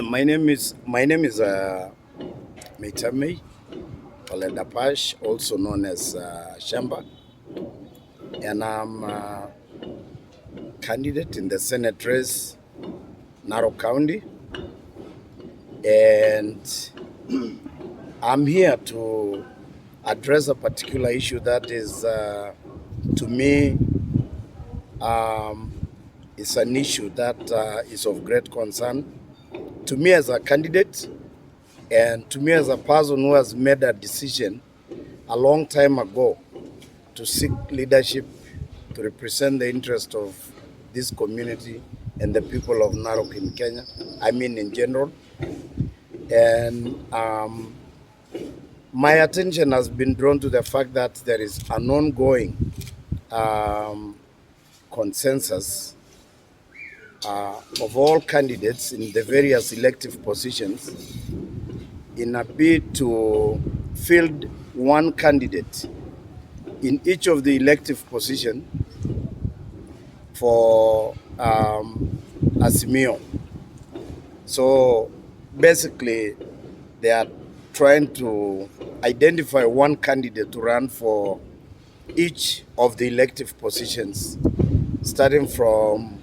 My name is Mutembei, also known as Shamba, and I'm a candidate in the Senate race, Narok County, and I'm here to address a particular issue that is, to me, is an issue that is of great concern to me as a candidate, and to me as a person who has made a decision a long time ago to seek leadership to represent the interest of this community and the people of Narok in Kenya, I mean in general. And my attention has been drawn to the fact that there is an ongoing consensus of all candidates in the various elective positions in a bid to field one candidate in each of the elective positions for Azimio. So basically, they are trying to identify one candidate to run for each of the elective positions, starting from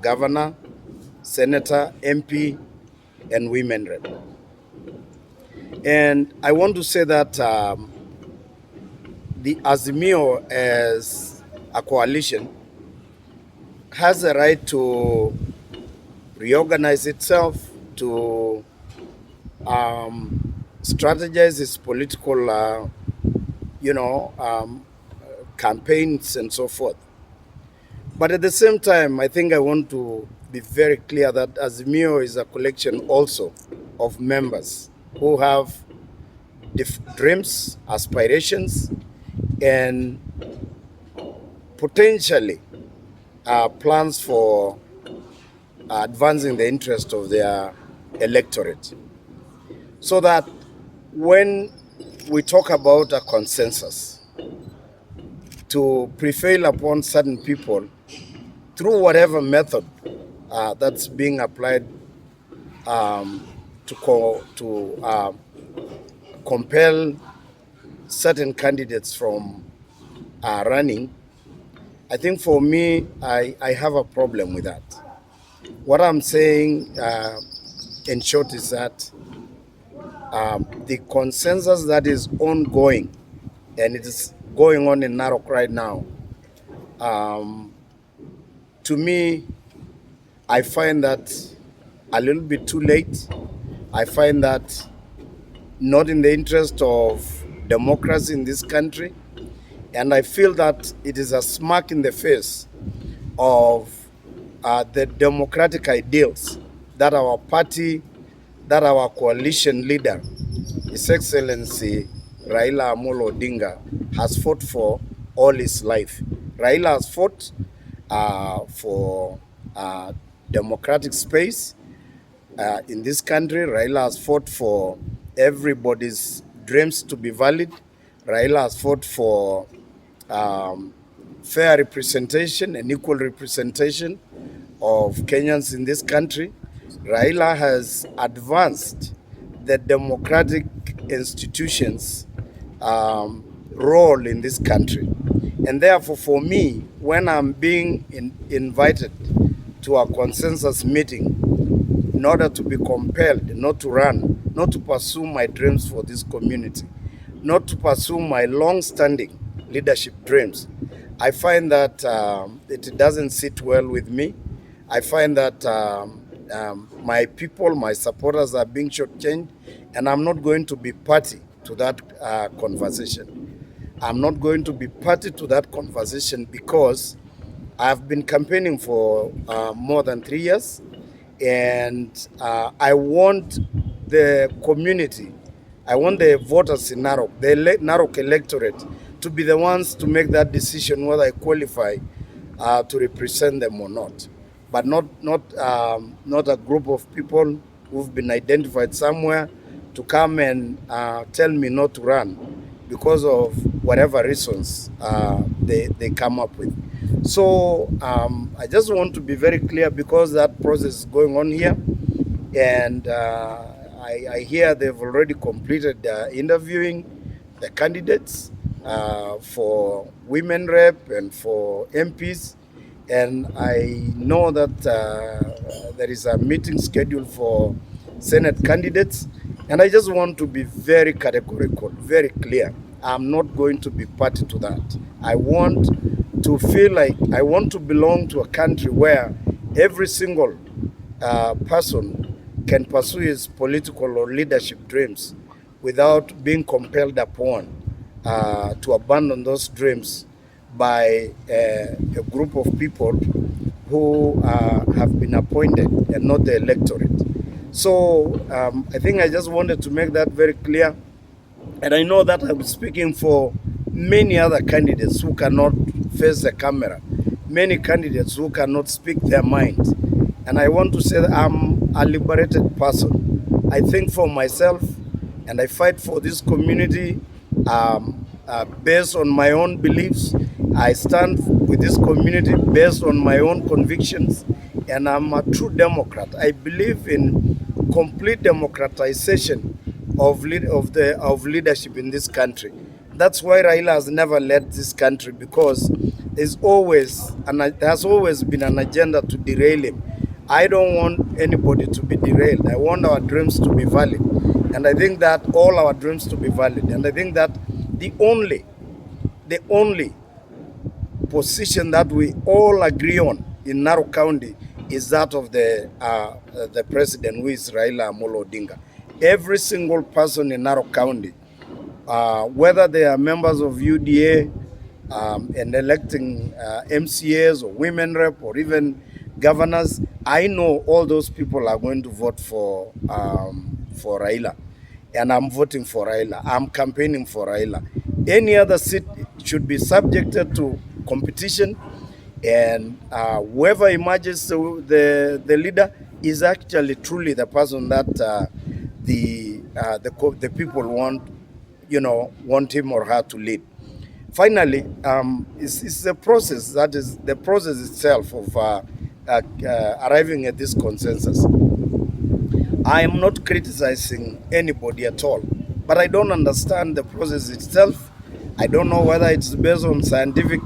governor, senator, MP, and women rep. And I want to say that the Azimio as a coalition has a right to reorganize itself, to strategize its political, campaigns and so forth. But at the same time, I think I want to be very clear that Azimio is a collection also of members who have dreams, aspirations, and potentially plans for advancing the interest of their electorate. So that when we talk about a consensus to prevail upon certain people through whatever method that's being applied to compel certain candidates from running, I think for me, I have a problem with that. What I'm saying in short is that the consensus that is ongoing, and it is going on in Narok right now, to me, I find that a little bit too late. I find that not in the interest of democracy in this country. And I feel that it is a smack in the face of the democratic ideals that our party, that our coalition leader, His Excellency Raila Odinga, has fought for all his life. Raila has fought for democratic space in this country. Raila has fought for everybody's dreams to be valid. Raila has fought for fair representation and equal representation of Kenyans in this country. Raila has advanced the democratic institutions' role in this country. And therefore, for me, when I'm being invited to a consensus meeting in order to be compelled not to run, not to pursue my dreams for this community, not to pursue my long-standing leadership dreams, I find that it doesn't sit well with me. I find that my people, my supporters are being shortchanged, and I'm not going to be party to that conversation. I'm not going to be party to that conversation because I've been campaigning for more than 3 years, and I want the community, I want the voters in Narok, the Narok electorate, to be the ones to make that decision whether I qualify to represent them or not. But not a group of people who've been identified somewhere to come and tell me not to run because of whatever reasons they come up with. So I just want to be very clear because that process is going on here, and I hear they've already completed interviewing the candidates for women rep and for MPs, and I know that there is a meeting scheduled for Senate candidates, and I just want to be very categorical, very clear. I'm not going to be party to that. I want to feel like I want to belong to a country where every single person can pursue his political or leadership dreams without being compelled upon to abandon those dreams by a group of people who have been appointed and not the electorate. So I think I just wanted to make that very clear. And I know that I'm speaking for many other candidates who cannot face the camera, many candidates who cannot speak their mind. And I want to say that I'm a liberated person. I think for myself and I fight for this community based on my own beliefs. I stand with this community based on my own convictions, and I'm a true Democrat. I believe in complete democratization of leadership in this country. That's why Raila has never led this country, because there has always been an agenda to derail him. I don't want anybody to be derailed. I want our dreams to be valid. And I think that all our dreams to be valid. And I think that the only position that we all agree on in Narok County is that of the president, who is Raila Amolo Odinga. Every single person in Narok County, whether they are members of UDA and electing MCAs or women rep or even governors, I know all those people are going to vote for Raila. And I'm voting for Raila. I'm campaigning for Raila. Any other seat should be subjected to competition, and whoever emerges the leader is actually truly the person that the people want him or her to lead. Finally, it's a process, that is the process itself of arriving at this consensus. I am not criticizing anybody at all, but I don't understand the process itself. I don't know whether it's based on scientific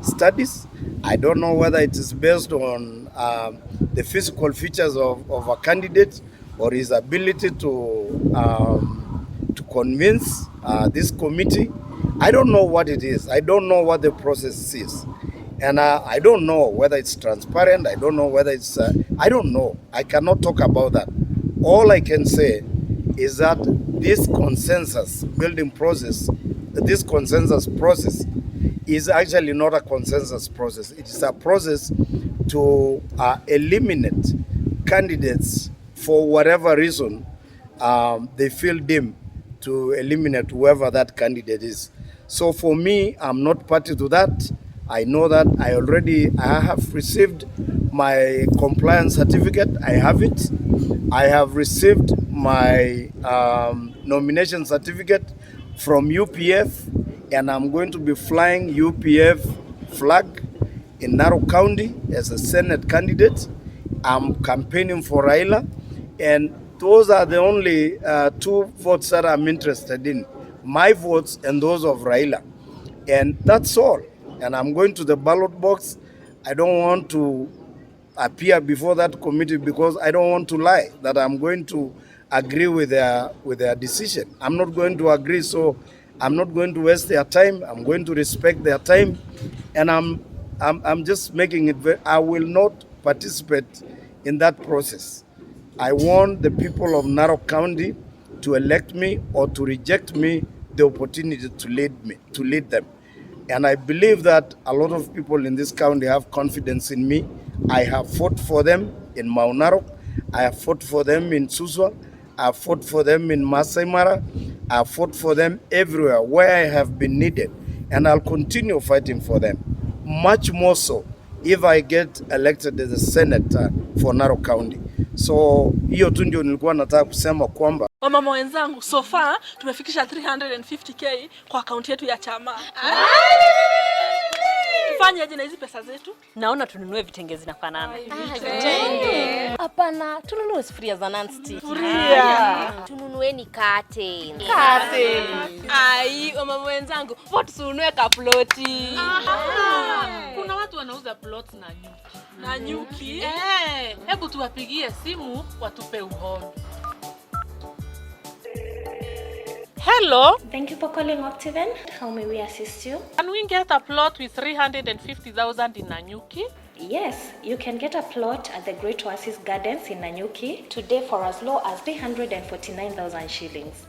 studies. I don't know whether it is based on the physical features of a candidate or his ability to convince this committee. I don't know what it is. I don't know what the process is. And I don't know whether it's transparent. I don't know whether it's... I don't know. I cannot talk about that. All I can say is that this consensus building process, this consensus process is actually not a consensus process. It is a process to eliminate candidates for whatever reason they feel deemed to eliminate whoever that candidate is. So for me, I'm not party to that. I know that I have received my compliance certificate. I have it. I have received my nomination certificate from UPF, and I'm going to be flying UPF flag in Narok County as a Senate candidate. I'm campaigning for Raila, and those are the only two votes that I'm interested in. My votes and those of Raila. And that's all. And I'm going to the ballot box. I don't want to appear before that committee because I don't want to lie that I'm going to agree with their decision. I'm not going to agree, so I'm not going to waste their time. I'm going to respect their time, and I'm just making it very, I will not participate in that process. I want the people of Narok County to elect me or to reject me the opportunity to lead them. And I believe that a lot of people in this county have confidence in me. I have fought for them in Mount Narok. I have fought for them in Suswa. I have fought for them in Masai Mara. I have fought for them everywhere where I have been needed. And I'll continue fighting for them. Much more so if I get elected as a senator for Narok County. So hiyo tu ndio nilikuwa nataka kusema kwamba wamama wenzangu, so far tumefikisha 350k kwa akaunti yetu ya chama. tufanye aje na hizi pesa zetu? Naona tununue vitenge zinafanana. Vitenge. Hapana, tununue sufuria za non-stick. Sufuria. Tununueni curtain. Ai, mama wenzangu, vote tununue kaploti. Kuna watu wanauza plots na nyuki. Na nyuki? Hebu tuwapigie simu watupe uhondo. Hello. Thank you for calling Optiven. How may we assist you? Can we get a plot with 350,000 in Nanyuki? Yes, you can get a plot at the Great Oasis Gardens in Nanyuki today for as low as 349,000 shillings.